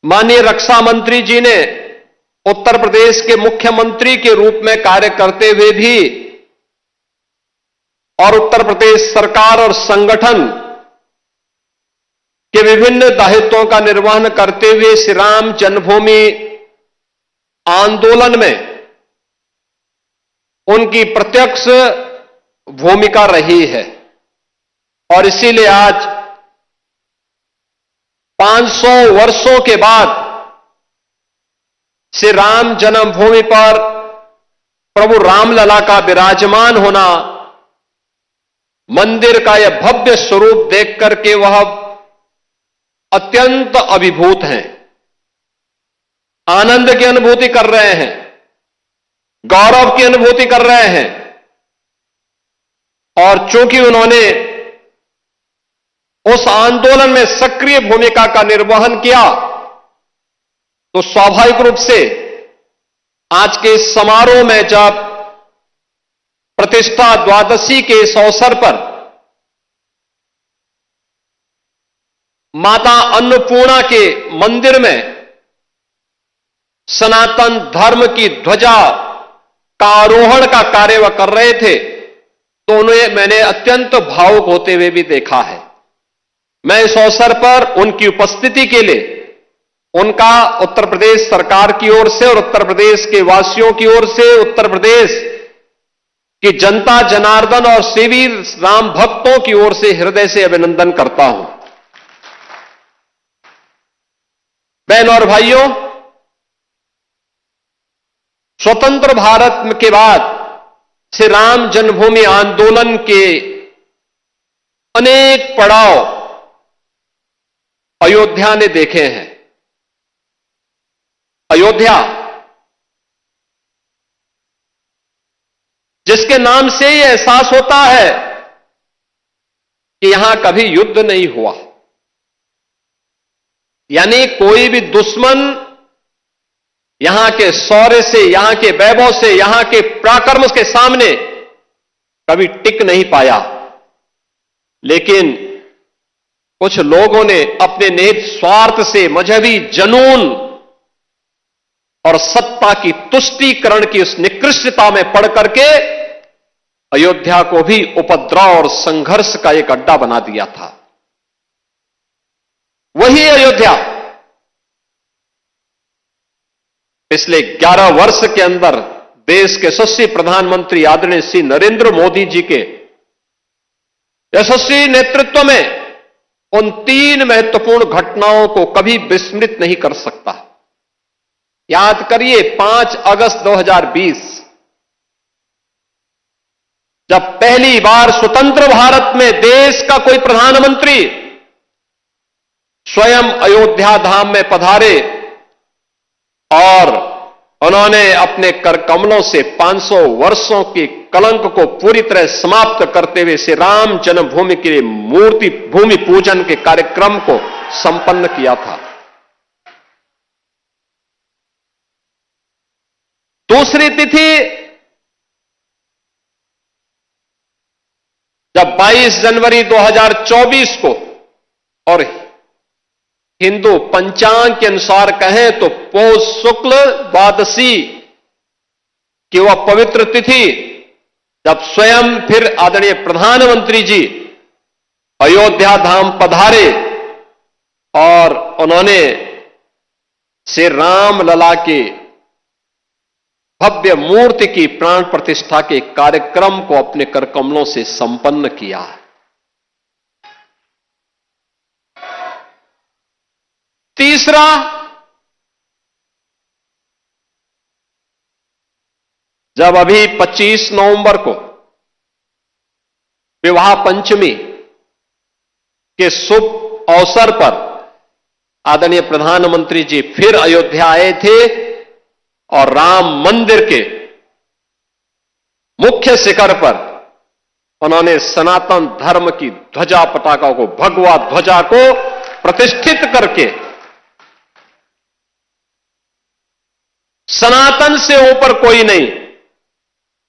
माननीय रक्षा मंत्री जी ने उत्तर प्रदेश के मुख्यमंत्री के रूप में कार्य करते हुए भी और उत्तर प्रदेश सरकार और संगठन के विभिन्न दायित्वों का निर्वहन करते हुए श्री राम जन्मभूमि आंदोलन में उनकी प्रत्यक्ष भूमिका रही है। और इसीलिए आज 500 वर्षों के बाद श्री राम जन्मभूमि पर प्रभु रामलला का विराजमान होना, मंदिर का यह भव्य स्वरूप देख करके वह अत्यंत अभिभूत हैं, आनंद की अनुभूति कर रहे हैं, गौरव की अनुभूति कर रहे हैं। और चूंकि उन्होंने उस आंदोलन में सक्रिय भूमिका का निर्वहन किया, तो स्वाभाविक रूप से आज के इस समारोह में जब प्रतिष्ठा द्वादशी के इस अवसर पर माता अन्नपूर्णा के मंदिर में सनातन धर्म की ध्वजा का आरोहण का कार्य वह कर रहे थे, तो उन्हें मैंने अत्यंत भावुक होते हुए भी देखा है। मैं इस अवसर पर उनकी उपस्थिति के लिए उनका उत्तर प्रदेश सरकार की ओर से और उत्तर प्रदेश के वासियों की ओर से, उत्तर प्रदेश की जनता जनार्दन और सेवी राम भक्तों की ओर से हृदय से अभिनंदन करता हूं। बहन और भाइयों, स्वतंत्र भारत के बाद श्री राम जन्मभूमि आंदोलन के अनेक पड़ाव अयोध्या ने देखे हैं। अयोध्या जिसके नाम से यह एहसास होता है कि यहां कभी युद्ध नहीं हुआ, यानी कोई भी दुश्मन यहां के शौर्य से, यहां के वैभव से, यहां के पराक्रम के सामने कभी टिक नहीं पाया। लेकिन कुछ लोगों ने अपने निहित स्वार्थ से, मजहबी जनून और सत्ता की तुष्टीकरण की उस निकृष्टता में पड़ करके अयोध्या को भी उपद्रव और संघर्ष का एक अड्डा बना दिया था। वही अयोध्या पिछले 11 वर्ष के अंदर देश के यशस्वी प्रधानमंत्री आदरणीय श्री नरेंद्र मोदी जी के यशस्वी नेतृत्व में उन 3 महत्वपूर्ण घटनाओं को कभी विस्मृत नहीं कर सकता। याद करिए, 5 अगस्त 2020 जब पहली बार स्वतंत्र भारत में देश का कोई प्रधानमंत्री स्वयं अयोध्या धाम में पधारे और उन्होंने अपने कर कमलों से 500 वर्षों के कलंक को पूरी तरह समाप्त करते हुए श्री राम जन्मभूमि के लिए मूर्ति भूमि पूजन के कार्यक्रम को संपन्न किया था। दूसरी तिथि जब 22 जनवरी 2024 को, और हिंदू पंचांग के अनुसार कहें तो पौष शुक्ल द्वादशी की वह पवित्र तिथि, जब स्वयं फिर आदरणीय प्रधानमंत्री जी अयोध्या धाम पधारे और उन्होंने श्री राम लला के भव्य मूर्ति की प्राण प्रतिष्ठा के कार्यक्रम को अपने कर कमलों से संपन्न किया। तीसरा, जब अभी 25 नवंबर को विवाह पंचमी के शुभ अवसर पर आदरणीय प्रधानमंत्री जी फिर अयोध्या आए थे और राम मंदिर के मुख्य शिखर पर उन्होंने सनातन धर्म की ध्वजा पताका को, भगवा ध्वजा को प्रतिष्ठित करके सनातन से ऊपर कोई नहीं,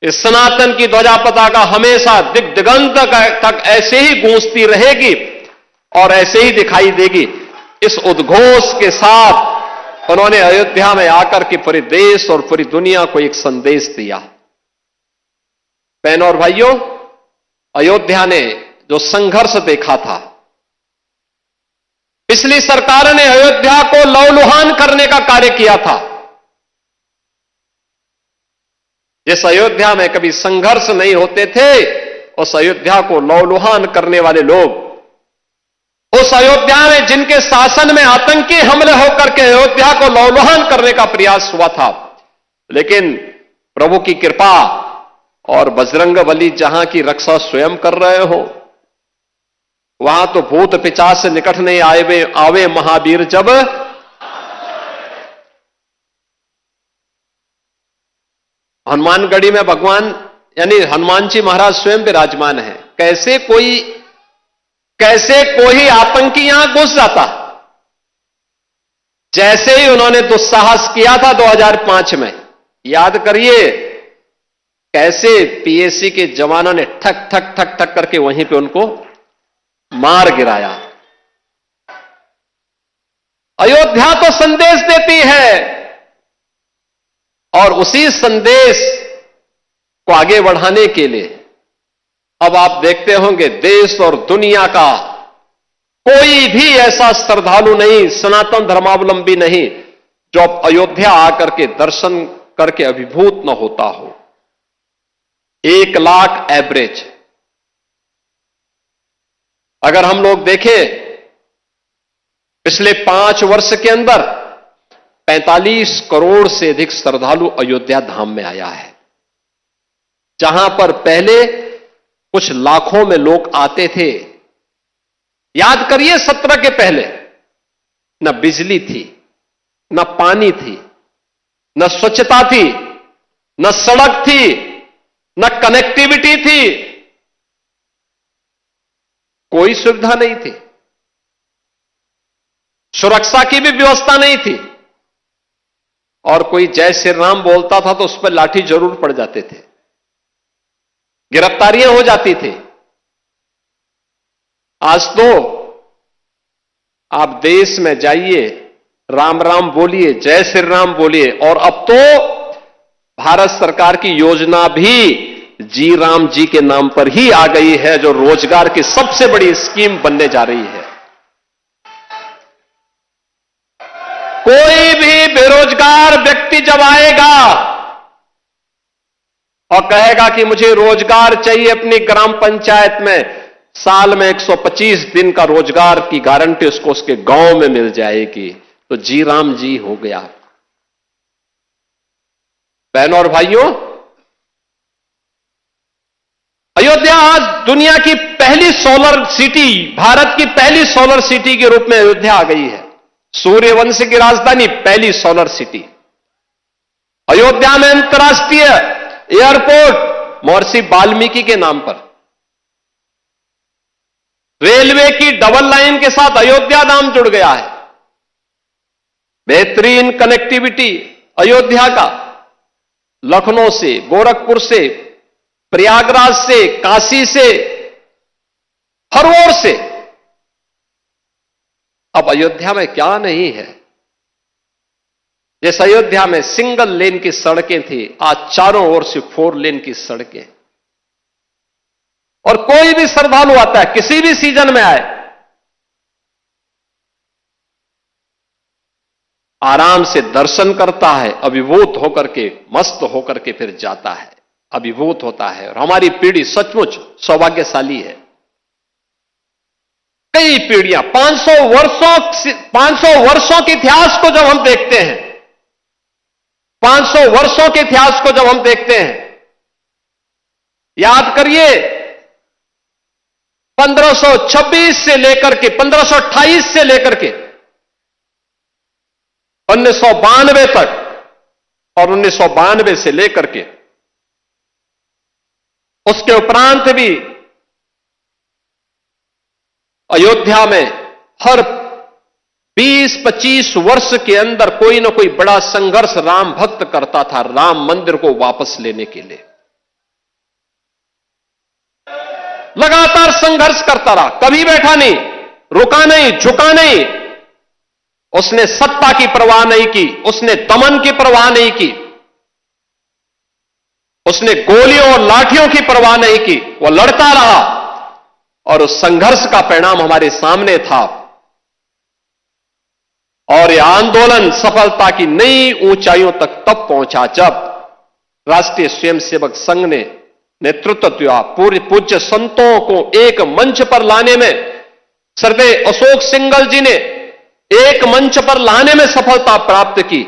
इस सनातन की ध्वजा पताका हमेशा दिग्दिगंत तक ऐसे ही गूंजती रहेगी और ऐसे ही दिखाई देगी। इस उद्घोष के साथ उन्होंने अयोध्या में आकर के पूरे देश और पूरी दुनिया को एक संदेश दिया। बहनों और भाइयों, अयोध्या ने जो संघर्ष देखा था, पिछली सरकार ने अयोध्या को लहूलुहान करने का कार्य किया था। जिस अयोध्या में कभी संघर्ष नहीं होते थे, उस अयोध्या को लहूलुहान करने वाले लोग, उस अयोध्या में जिनके शासन में आतंकी हमले होकर के अयोध्या को लहूलुहान करने का प्रयास हुआ था, लेकिन प्रभु की कृपा और बजरंगबली जहां की रक्षा स्वयं कर रहे हो, वहां तो भूत पिशाच से निकट नहीं आवे महावीर जब। हनुमानगढ़ी में भगवान यानी हनुमान जी महाराज स्वयं विराजमान है। कैसे कोई आतंकी यहां घुस जाता, जैसे ही उन्होंने दुस्साहस किया था 2005 में, याद करिए कैसे पीएसी के जवानों ने ठक ठक ठक ठक करके वहीं पे उनको मार गिराया। अयोध्या तो संदेश देती है, और उसी संदेश को आगे बढ़ाने के लिए अब आप देखते होंगे देश और दुनिया का कोई भी ऐसा श्रद्धालु नहीं, सनातन धर्मावलंबी नहीं, जो अब अयोध्या आकर के दर्शन करके अभिभूत न होता हो। 1 लाख एवरेज अगर हम लोग देखें, पिछले 5 वर्ष के अंदर 45 करोड़ से अधिक श्रद्धालु अयोध्या धाम में आया है। जहां पर पहले कुछ लाखों में लोग आते थे। याद करिए 17 के पहले न बिजली थी, न पानी थी, न स्वच्छता थी, न सड़क थी, न कनेक्टिविटी थी, कोई सुविधा नहीं थी, सुरक्षा की भी व्यवस्था नहीं थी, और कोई जय श्री राम बोलता था तो उस पर लाठी जरूर पड़ जाते थे, गिरफ्तारियां हो जाती थी। आज तो आप देश में जाइए, राम राम बोलिए, जय श्री राम बोलिए, और अब तो भारत सरकार की योजना भी जी राम जी के नाम पर ही आ गई है, जो रोजगार की सबसे बड़ी स्कीम बनने जा रही है। कोई भी बेरोजगार व्यक्ति जब आएगा और कहेगा कि मुझे रोजगार चाहिए अपनी ग्राम पंचायत में, साल में 125 दिन का रोजगार की गारंटी उसको उसके गांव में मिल जाएगी, तो जी राम जी हो गया। बहनों और भाइयों, अयोध्या आज दुनिया की पहली सोलर सिटी, भारत की पहली सोलर सिटी के रूप में अयोध्या आ गई है। सूर्यवंश की राजधानी, पहली सोलर सिटी। अयोध्या में अंतर्राष्ट्रीय एयरपोर्ट महर्षि वाल्मीकि के नाम पर। रेलवे की डबल लाइन के साथ अयोध्या नाम जुड़ गया है। बेहतरीन कनेक्टिविटी अयोध्या का, लखनऊ से, गोरखपुर से, प्रयागराज से, काशी से, हर ओर से। अब अयोध्या में क्या नहीं है। जिस अयोध्या में सिंगल लेन की सड़कें थी, आज चारों ओर से 4 लेन की सड़कें। और कोई भी श्रद्धालु आता है, किसी भी सीजन में आए, आराम से दर्शन करता है, अभिभूत होकर के, मस्त होकर के फिर जाता है, अभिभूत होता है। और हमारी पीढ़ी सचमुच सौभाग्यशाली है। कई पीढ़ियां, 500 वर्षों के इतिहास को जब हम देखते हैं, 500 वर्षों के इतिहास को जब हम देखते हैं, याद करिए 1526 से लेकर के 1528 से लेकर के 1992 तक, और 1992 से लेकर के उसके उपरांत भी अयोध्या में हर 20-25 वर्ष के अंदर कोई ना कोई बड़ा संघर्ष राम भक्त करता था, राम मंदिर को वापस लेने के लिए लगातार संघर्ष करता रहा, कभी बैठा नहीं, रुका नहीं, झुका नहीं। उसने सत्ता की परवाह नहीं की, उसने दमन की परवाह नहीं की, उसने गोलियों और लाठियों की परवाह नहीं की। वह लड़ता रहा और उस संघर्ष का परिणाम हमारे सामने था। और यह आंदोलन सफलता की नई ऊंचाइयों तक तब पहुंचा जब राष्ट्रीय स्वयंसेवक संघ ने नेतृत्व दिया। पूरे पूज्य संतों को एक मंच पर लाने में स्वर्गीय अशोक सिंघल जी ने एक मंच पर लाने में सफलता प्राप्त की।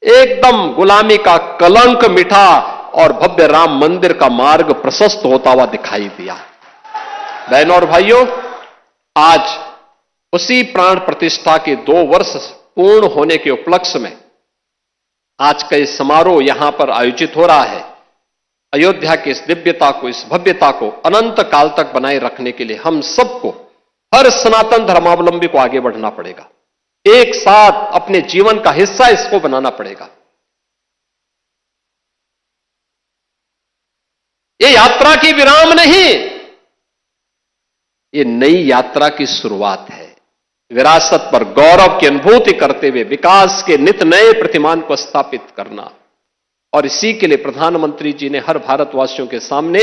एकदम गुलामी का कलंक मिटा और भव्य राम मंदिर का मार्ग प्रशस्त होता हुआ दिखाई दिया। बहनों और भाइयों, आज उसी प्राण प्रतिष्ठा के 2 वर्ष पूर्ण होने के उपलक्ष्य में आज का इस समारोह यहां पर आयोजित हो रहा है। अयोध्या की इस दिव्यता को, इस भव्यता को अनंत काल तक बनाए रखने के लिए हम सबको, हर सनातन धर्मावलंबी को आगे बढ़ना पड़ेगा। एक साथ अपने जीवन का हिस्सा इसको बनाना पड़ेगा। ये यात्रा की विराम नहीं, ये नई यात्रा की शुरुआत है। विरासत पर गौरव की अनुभूति करते हुए विकास के नित नए प्रतिमान को स्थापित करना, और इसी के लिए प्रधानमंत्री जी ने हर भारतवासियों के सामने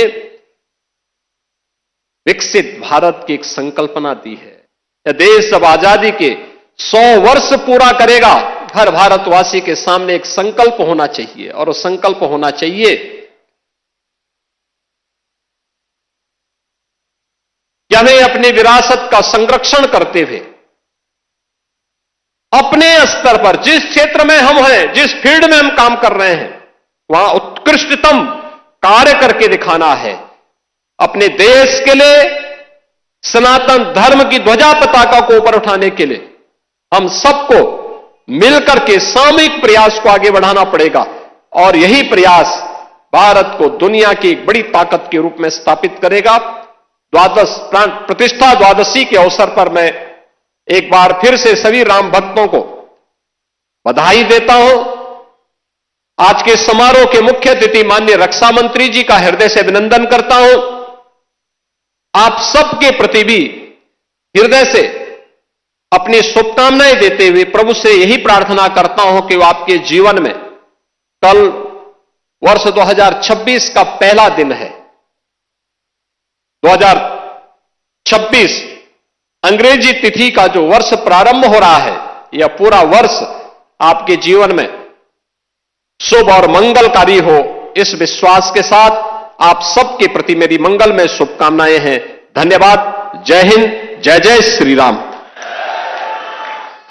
विकसित भारत की एक संकल्पना दी है। यह देश जब आजादी के 100 वर्ष पूरा करेगा, हर भारतवासी के सामने एक संकल्प होना चाहिए, और वो संकल्प होना चाहिए कि हमें अपनी विरासत का संरक्षण करते हुए अपने स्तर पर जिस क्षेत्र में हम हैं, जिस फील्ड में हम काम कर रहे हैं, वहां उत्कृष्टतम कार्य करके दिखाना है। अपने देश के लिए, सनातन धर्म की ध्वजा पताका को ऊपर उठाने के लिए हम सबको मिलकर के सामूहिक प्रयास को आगे बढ़ाना पड़ेगा, और यही प्रयास भारत को दुनिया की एक बड़ी ताकत के रूप में स्थापित करेगा। प्राण प्रतिष्ठा द्वादशी के अवसर पर मैं एक बार फिर से सभी राम भक्तों को बधाई देता हूं। आज के समारोह के मुख्य अतिथि माननीय रक्षा मंत्री जी का हृदय से अभिनंदन करता हूं। आप सबके प्रति भी हृदय से अपनी शुभकामनाएं देते हुए प्रभु से यही प्रार्थना करता हूं कि वो आपके जीवन में, कल वर्ष 2026 का पहला दिन है। 2026 अंग्रेजी तिथि का जो वर्ष प्रारंभ हो रहा है, यह पूरा वर्ष आपके जीवन में शुभ और मंगलकारी हो, इस विश्वास के साथ आप सबके प्रति मेरी मंगलमय शुभकामनाएं हैं। धन्यवाद। जय हिंद, जय जय श्री राम।